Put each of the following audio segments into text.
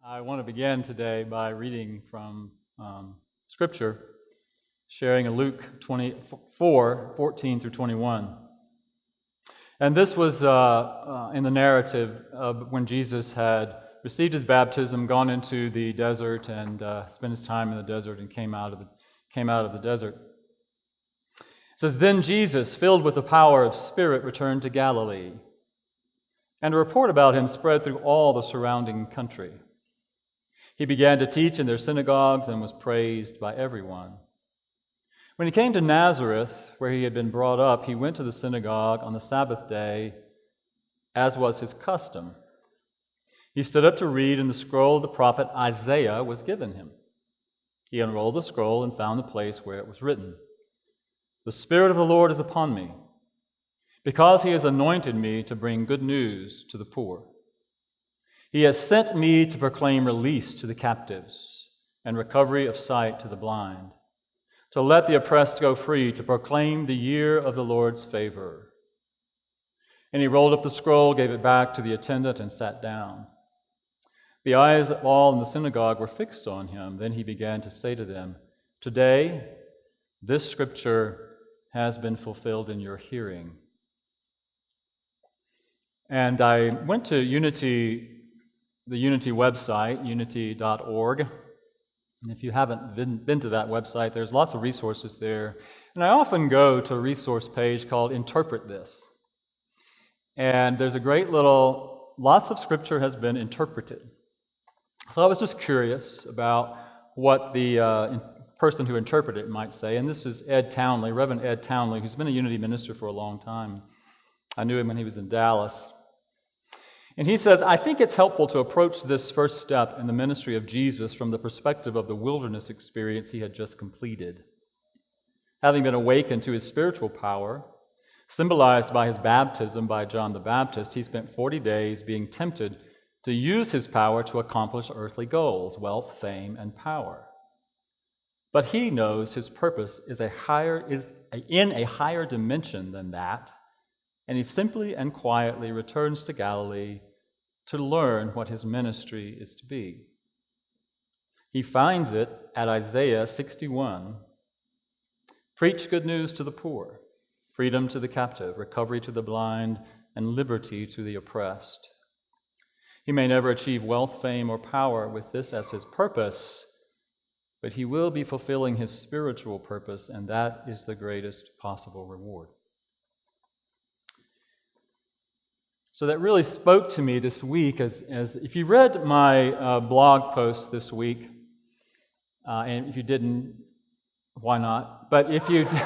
I want to begin today by reading from Scripture, sharing Luke 24:14 through 21. And this was in the narrative of when Jesus had received his baptism, gone into the desert, and spent his time in the desert, and came out of the desert. It says, "Then Jesus, filled with the power of Spirit, returned to Galilee, and a report about him spread through all the surrounding country. He began to teach in their synagogues and was praised by everyone. When he came to Nazareth, where he had been brought up, he went to the synagogue on the Sabbath day, as was his custom. He stood up to read, and the scroll of the prophet Isaiah was given him. He unrolled the scroll and found the place where it was written, 'The Spirit of the Lord is upon me, because he has anointed me to bring good news to the poor. He has sent me to proclaim release to the captives and recovery of sight to the blind, to let the oppressed go free, to proclaim the year of the Lord's favor.' And he rolled up the scroll, gave it back to the attendant, and sat down. The eyes of all in the synagogue were fixed on him. Then he began to say to them, 'Today, this scripture has been fulfilled in your hearing.'" And I went to the Unity website, unity.org. And if you haven't been to that website, there's lots of resources there. And I often go to a resource page called Interpret This. And there's a great lots of scripture has been interpreted. So I was just curious about what the person who interpreted it might say. And this is Ed Townley, Reverend Ed Townley, who's been a Unity minister for a long time. I knew him when he was in Dallas. And he says, "I think it's helpful to approach this first step in the ministry of Jesus from the perspective of the wilderness experience he had just completed. Having been awakened to his spiritual power, symbolized by his baptism by John the Baptist, he spent 40 days being tempted to use his power to accomplish earthly goals, wealth, fame, and power. But he knows his purpose is in a higher dimension than that, and he simply and quietly returns to Galilee to learn what his ministry is to be. He finds it at Isaiah 61. Preach good news to the poor, freedom to the captive, recovery to the blind, and liberty to the oppressed. He may never achieve wealth, fame, or power with this as his purpose, but he will be fulfilling his spiritual purpose, and that is the greatest possible reward." So that really spoke to me this week, as if you read my blog post this week, and if you didn't, why not? But if you did,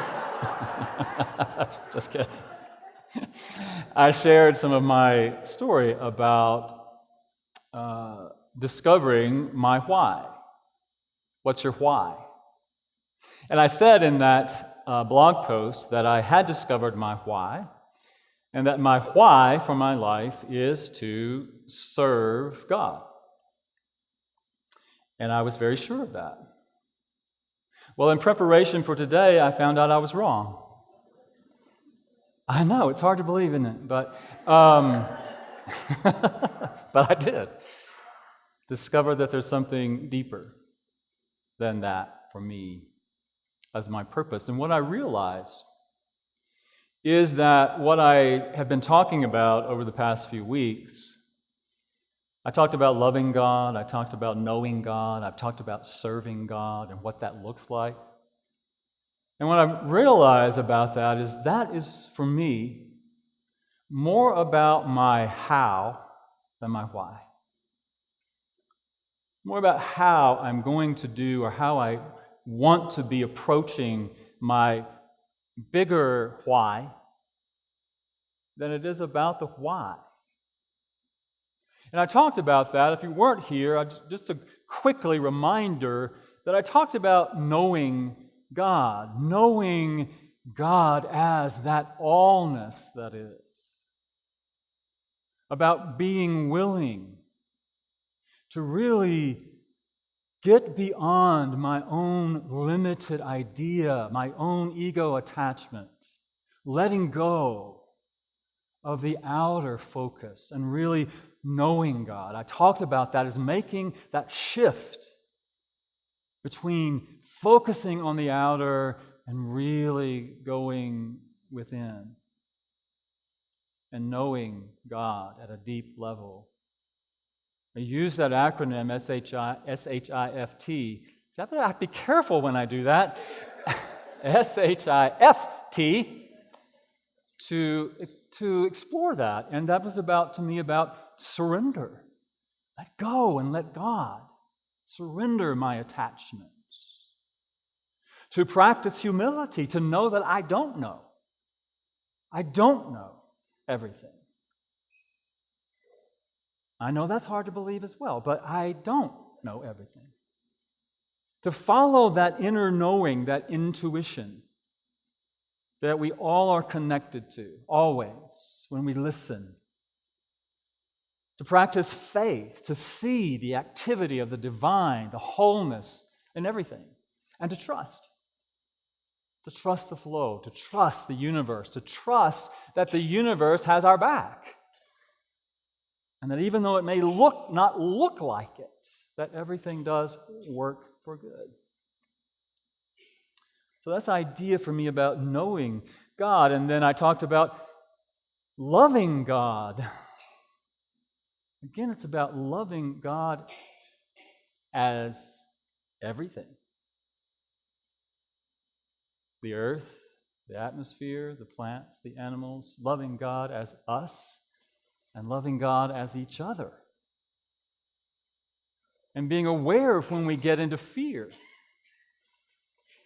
just kidding. I shared some of my story about discovering my why. What's your why? And I said in that blog post that I had discovered my why, and that my why for my life is to serve God. And I was very sure of that. Well, in preparation for today, I found out I was wrong. I know, it's hard to believe, isn't it? But but I did discover that there's something deeper than that for me as my purpose. And what I realized is that what I have been talking about over the past few weeks, I talked about loving God, I talked about knowing God, I've talked about serving God and what that looks like. And what I realized about that is for me more about my how than my why. More about how I'm going to do or how I want to be approaching my bigger why than it is about the why. And I talked about that. If you weren't here, just a quickly reminder that I talked about knowing God as that allness that is, about being willing to really get beyond my own limited idea, my own ego attachment, letting go of the outer focus and really knowing God. I talked about that as making that shift between focusing on the outer and really going within and knowing God at a deep level. I use that acronym SHIFT. I have to be careful when I do that. SHIFT to explore that. And that was to me about surrender. Let go and let God. Surrender my attachments. To practice humility, to know that I don't know. I don't know everything. I know that's hard to believe as well, but I don't know everything. To follow that inner knowing, that intuition that we all are connected to, always, when we listen. To practice faith, to see the activity of the divine, the wholeness in everything, and to trust. To trust the flow, to trust the universe, to trust that the universe has our back. And that even though it may not look like it, that everything does work for good. So that's the idea for me about knowing God. And then I talked about loving God. Again, it's about loving God as everything. The earth, the atmosphere, the plants, the animals, loving God as us, and loving God as each other. And being aware of when we get into fear.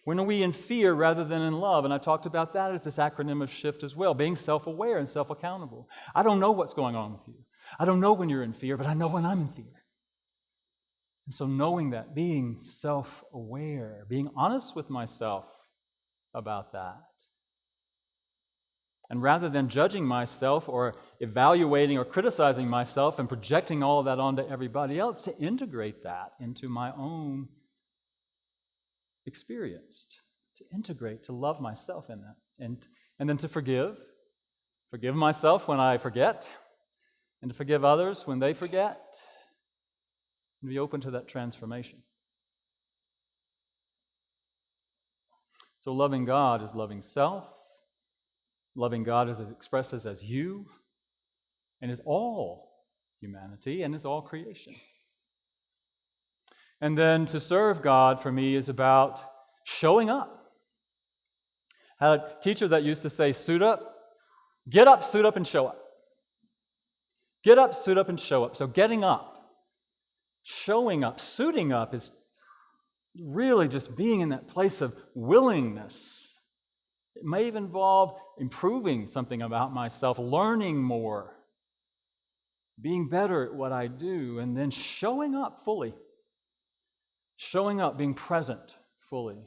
When are we in fear rather than in love? And I talked about that as this acronym of SHIFT as well, being self-aware and self-accountable. I don't know what's going on with you. I don't know when you're in fear, but I know when I'm in fear. And so knowing that, being self-aware, being honest with myself about that. And rather than judging myself or evaluating or criticizing myself and projecting all of that onto everybody else, to integrate that into my own experience, to integrate, to love myself in that. And then to forgive myself when I forget, and to forgive others when they forget, and be open to that transformation. So loving God is loving self. Loving God is expressed as you, and is all humanity, and is all creation. And then to serve God for me is about showing up. I had a teacher that used to say, get up, suit up, and show up. Get up, suit up, and show up. So getting up, showing up, suiting up is really just being in that place of willingness. It may even involve improving something about myself, learning more, being better at what I do, and then showing up fully. Showing up, being present fully.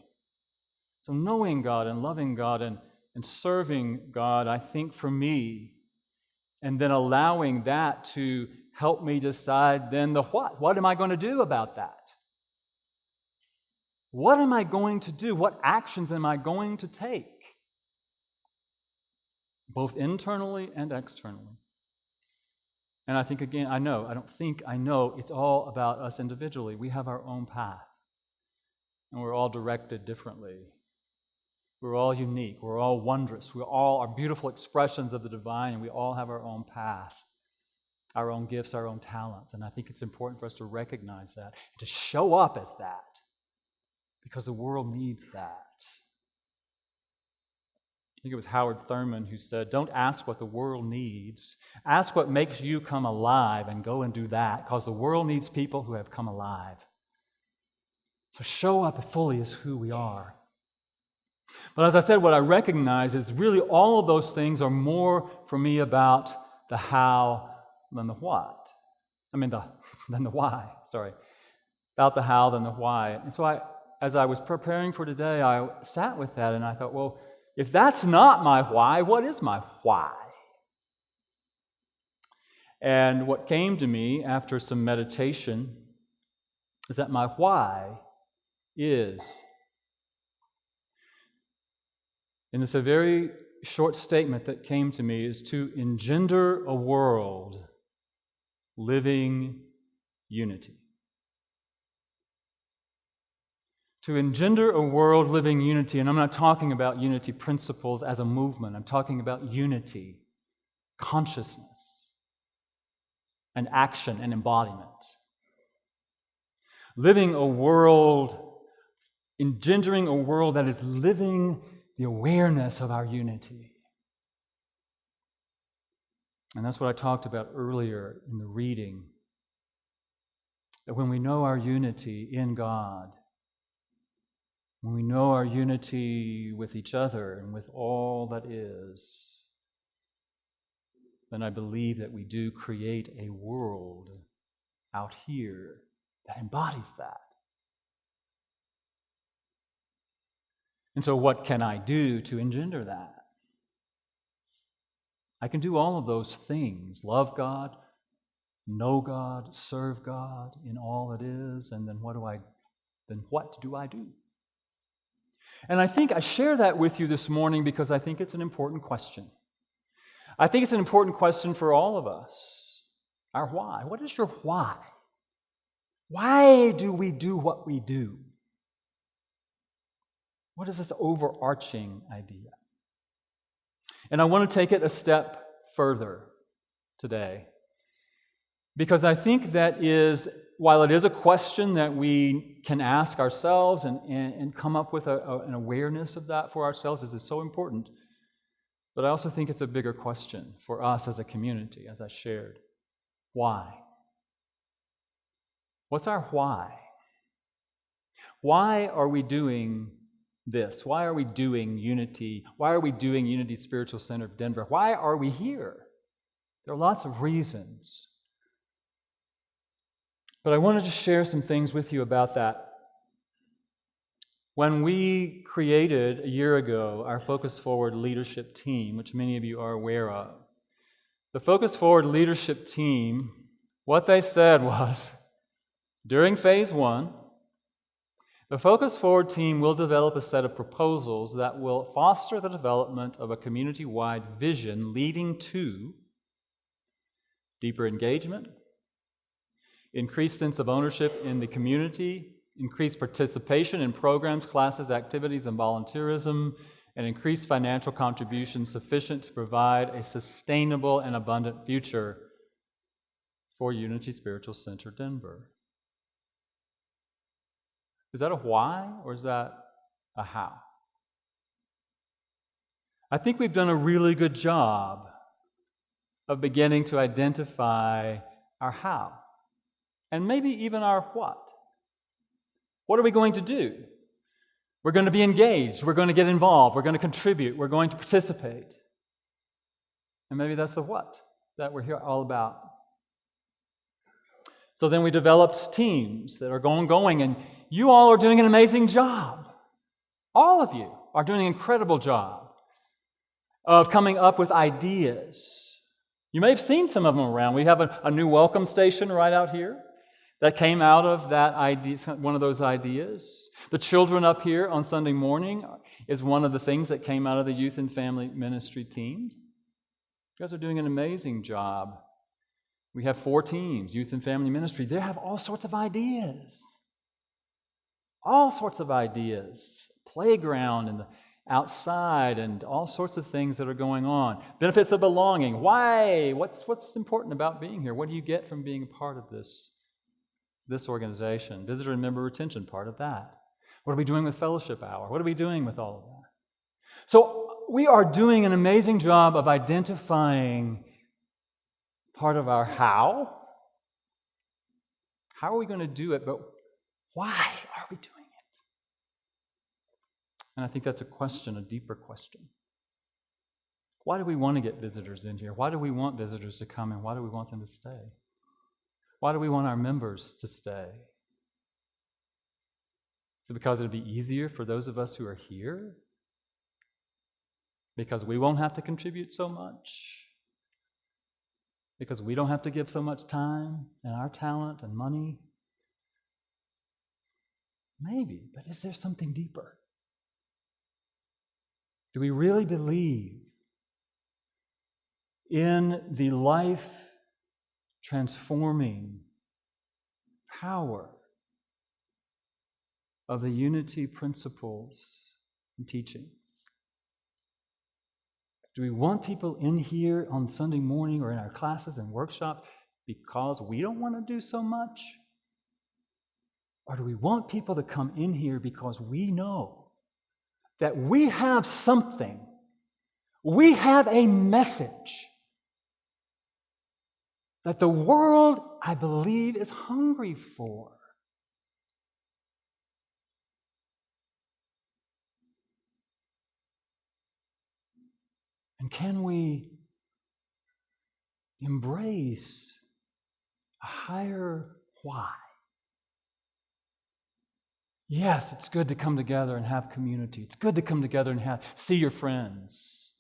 So knowing God and loving God and serving God, I think for me, and then allowing that to help me decide then the what. What am I going to do about that? What am I going to do? What actions am I going to take? Both internally and externally. And I think, again, I know it's all about us individually. We have our own path. And we're all directed differently. We're all unique. We're all wondrous. We all are beautiful expressions of the divine, and we all have our own path, our own gifts, our own talents. And I think it's important for us to recognize that, and to show up as that, because the world needs that. I think it was Howard Thurman who said, don't ask what the world needs. Ask what makes you come alive, and go and do that, because the world needs people who have come alive. So show up fully as who we are. But as I said, what I recognize is really all of those things are more for me about the how than the what. Than the why, sorry. About the how than the why. And so as I was preparing for today, I sat with that and I thought, well, if that's not my why, what is my why? And what came to me after some meditation is that my why is, and it's a very short statement that came to me, is to engender a world living unity. To engender a world living unity, and I'm not talking about unity principles as a movement, I'm talking about unity, consciousness, and action and embodiment. Living a world, engendering a world that is living the awareness of our unity. And that's what I talked about earlier in the reading. That when we know our unity in God, when we know our unity with each other and with all that is, then I believe that we do create a world out here that embodies that. And so what can I do to engender that? I can do all of those things. Love God, know God, serve God in all it is, and then what do I do? And I think I share that with you this morning because I think it's an important question. I think it's an important question for all of us. Our why. What is your why? Why do we do what we do? What is this overarching idea? And I want to take it a step further today. Because I think that is, while it is a question that we can ask ourselves and come up with an awareness of that for ourselves, this is so important. But I also think it's a bigger question for us as a community, as I shared. Why? What's our why? Why are we doing this? Why are we doing Unity? Why are we doing Unity Spiritual Center of Denver? Why are we here? There are lots of reasons. But I wanted to share some things with you about that. When we created a year ago our Focus Forward leadership team, which many of you are aware of, the Focus Forward leadership team, what they said was, during phase 1, the Focus Forward team will develop a set of proposals that will foster the development of a community-wide vision leading to deeper engagement, increased sense of ownership in the community, increased participation in programs, classes, activities, and volunteerism, and increased financial contributions sufficient to provide a sustainable and abundant future for Unity Spiritual Center Denver. Is that a why or is that a how? I think we've done a really good job of beginning to identify our how and maybe even our what. What are we going to do? We're going to be engaged. We're going to get involved. We're going to contribute. We're going to participate. And maybe that's the what that we're here all about. So then we developed teams that are going, and you all are doing an amazing job. All of you are doing an incredible job of coming up with ideas. You may have seen some of them around. We have a new welcome station right out here that came out of that idea, one of those ideas. The children up here on Sunday morning is one of the things that came out of the youth and family ministry team. You guys are doing an amazing job. We have 4 teams, youth and family ministry. They have all sorts of ideas. All sorts of ideas. Playground and the outside and all sorts of things that are going on. Benefits of belonging. Why? What's important about being here? What do you get from being a part of this organization? Visitor and member retention, part of that. What are we doing with Fellowship Hour? What are we doing with all of that? So we are doing an amazing job of identifying part of our how. How are we going to do it? But why are we doing it? And I think that's a question, a deeper question. Why do we want to get visitors in here? Why do we want visitors to come and why do we want them to stay? Why do we want our members to stay? Is it because it'd be easier for those of us who are here? Because we won't have to contribute so much? Because we don't have to give so much time and our talent and money? Maybe, but is there something deeper? Do we really believe in the life transforming power of the unity principles and teachings? Do we want people in here on Sunday morning or in our classes and workshops because we don't want to do so much? Or do we want people to come in here because we know that we have something, we have a message that the world, I believe, is hungry for? And can we embrace a higher why? Yes, it's good to come together and have community. It's good to come together and see your friends.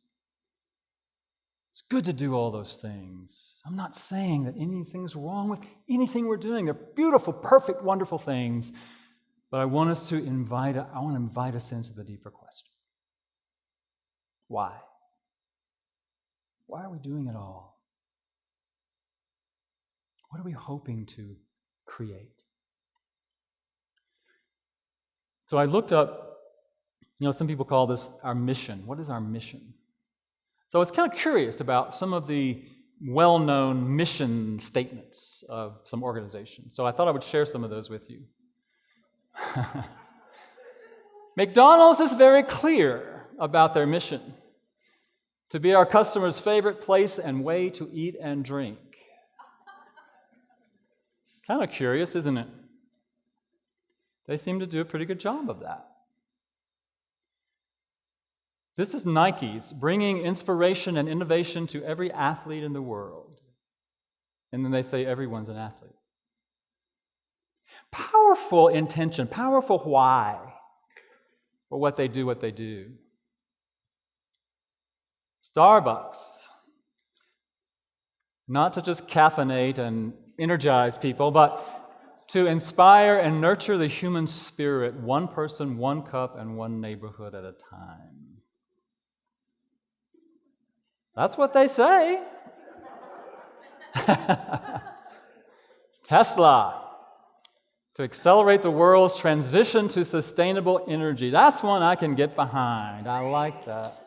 It's good to do all those things. I'm not saying that anything's wrong with anything we're doing. They're beautiful, perfect, wonderful things. But I want to invite us into the deeper question. Why? Why are we doing it all? What are we hoping to create? So I looked up, some people call this our mission. What is our mission? So I was kind of curious about some of the well-known mission statements of some organizations. So I thought I would share some of those with you. McDonald's is very clear about their mission: to be our customers' favorite place and way to eat and drink. Kind of curious, isn't it? They seem to do a pretty good job of that. This is Nike's: bringing inspiration and innovation to every athlete in the world. And then they say everyone's an athlete. Powerful intention, powerful why for what they do. Starbucks: not to just caffeinate and energize people, but to inspire and nurture the human spirit, one person, one cup, and one neighborhood at a time. That's what they say. Tesla: to accelerate the world's transition to sustainable energy. That's one I can get behind. I like that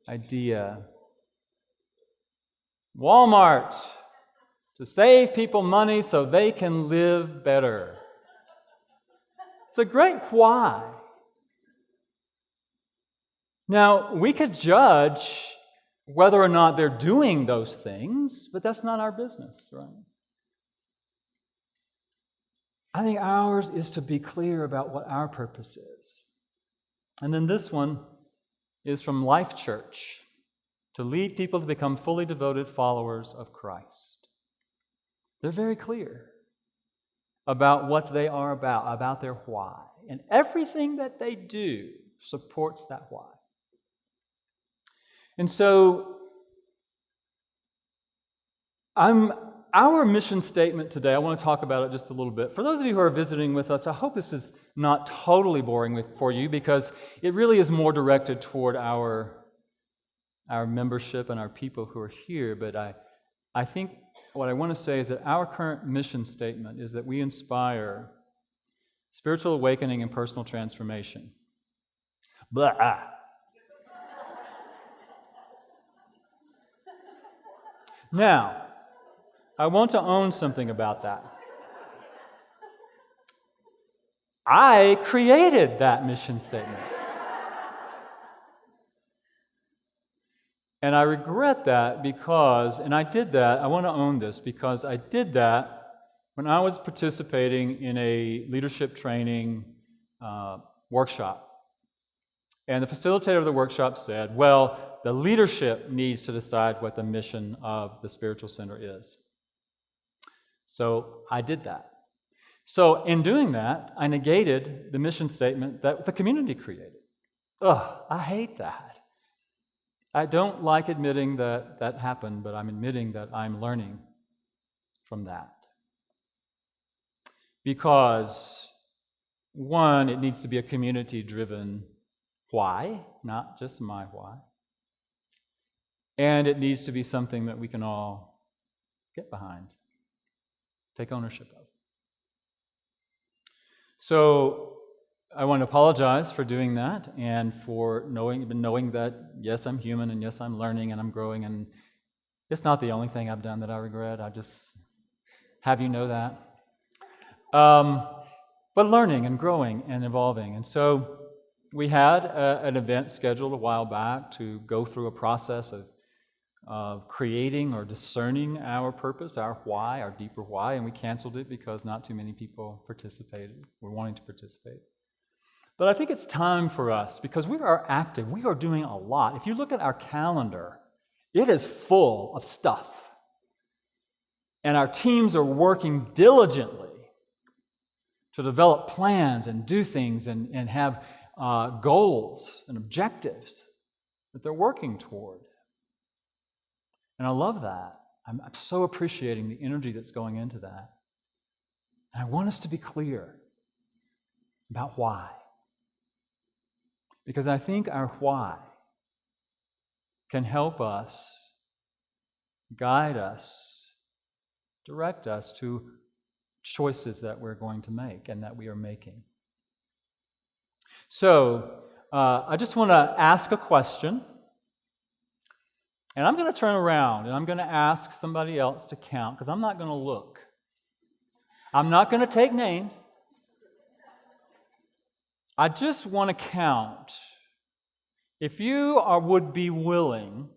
idea. Walmart: to save people money so they can live better. It's a great why. Now, we could judge whether or not they're doing those things, but that's not our business, right? I think ours is to be clear about what our purpose is. And then this one is from Life Church: to lead people to become fully devoted followers of Christ. They're very clear about what they are about their why. And everything that they do supports that why. And so, our mission statement today, I want to talk about it just a little bit. For those of you who are visiting with us, I hope this is not totally boring for you, because it really is more directed toward our membership and our people who are here. But I think what I want to say is that our current mission statement is that we inspire spiritual awakening and personal transformation. Blah. Now, I want to own something about that. I created that mission statement. And I regret that because, and I did that, I want to own this, because I did that when I was participating in a leadership training workshop. And the facilitator of the workshop said, well, the leadership needs to decide what the mission of the spiritual center is. So I did that. So in doing that, I negated the mission statement that the community created. I hate that. I don't like admitting that that happened, but I'm admitting that I'm learning from that. Because, one, it needs to be a community-driven why, not just my why. And it needs to be something that we can all get behind, take ownership of. So I want to apologize for doing that and for knowing that, yes, I'm human, and yes, I'm learning and I'm growing, and it's not the only thing I've done that I regret. I just have you know that. But learning and growing and evolving. And so we had an event scheduled a while back to go through a process of creating or discerning our purpose, our why, our deeper why, and we canceled it because not too many people participated, were wanting to participate. But I think it's time for us, because we are active, we are doing a lot. If you look at our calendar, it is full of stuff. And our teams are working diligently to develop plans and do things and have goals and objectives that they're working toward. And I love that. I'm so appreciating the energy that's going into that. And I want us to be clear about why. Because I think our why can help us, guide us, direct us to choices that we're going to make and that we are making. So, I just want to ask a question. And I'm going to turn around and I'm going to ask somebody else to count, because I'm not going to look. I'm not going to take names. I just want to count. If you would be willing,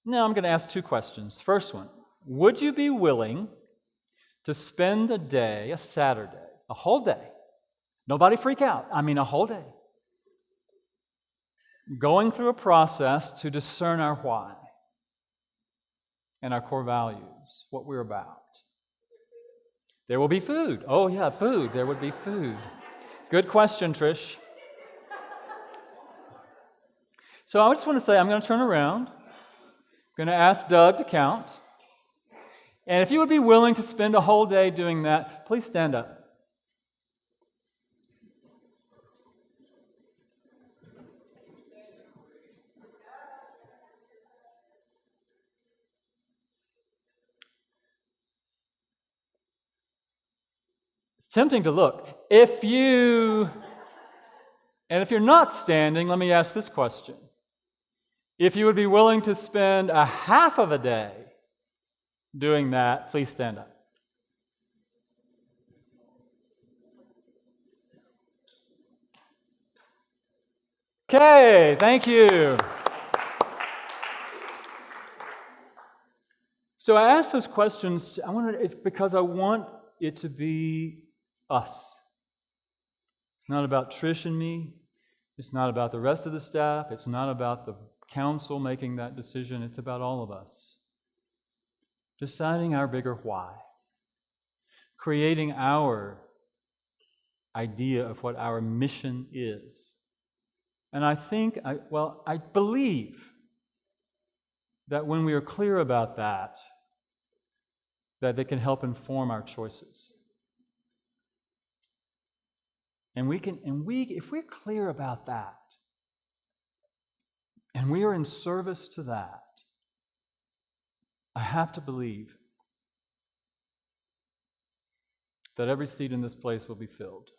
now I'm going to ask two questions. First one, would you be willing to spend a day, a Saturday, a whole day, nobody freak out, I mean a whole day, going through a process to discern our why and our core values, what we're about? There will be food. Oh yeah, food. There would be food. Good question, Trish. So I just want to say, I'm going to turn around. I'm going to ask Doug to count. And if you would be willing to spend a whole day doing that, please stand up. It's tempting to look. If you're not standing, let me ask this question. If you would be willing to spend a half of a day doing that, please stand up. Okay, thank you. So I asked those questions because I want it to be us. It's not about Trish and me. It's not about the rest of the staff. It's not about the council making that decision. It's about all of us. Deciding our bigger why. Creating our idea of what our mission is. And I believe that when we are clear about that they can help inform our choices. And if we're clear about that, and we are in service to that, I have to believe that every seat in this place will be filled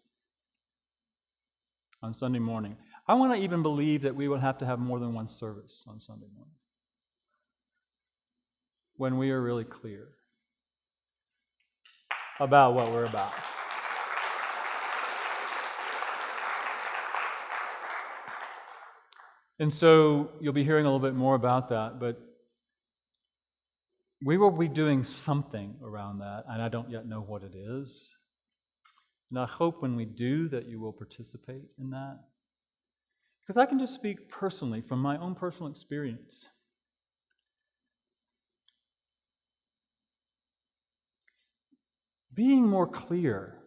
on Sunday morning. I want to even believe that we will have to have more than one service on Sunday morning when we are really clear about what we're about. And so you'll be hearing a little bit more about that, but we will be doing something around that, and I don't yet know what it is. And I hope when we do that you will participate in that. Because I can just speak personally from my own personal experience. Being more clear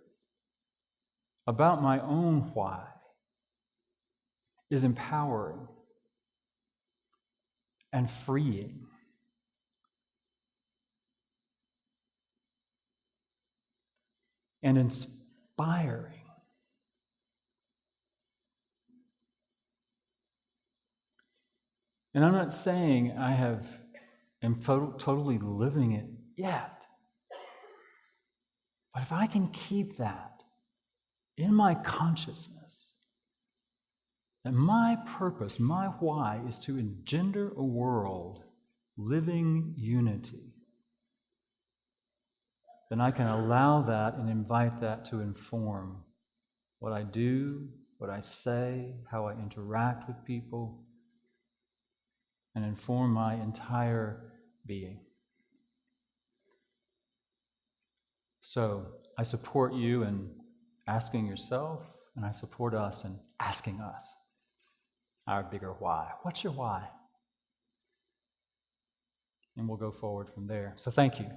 about my own why is empowering and freeing. And inspiring. And I'm not saying I have am totally living it yet. But if I can keep that in my consciousness, that my purpose, my why, is to engender a world living unity, then I can allow that and invite that to inform what I do, what I say, how I interact with people, and inform my entire being. So I support you in asking yourself, and I support us in asking us our bigger why. What's your why? And we'll go forward from there. So thank you.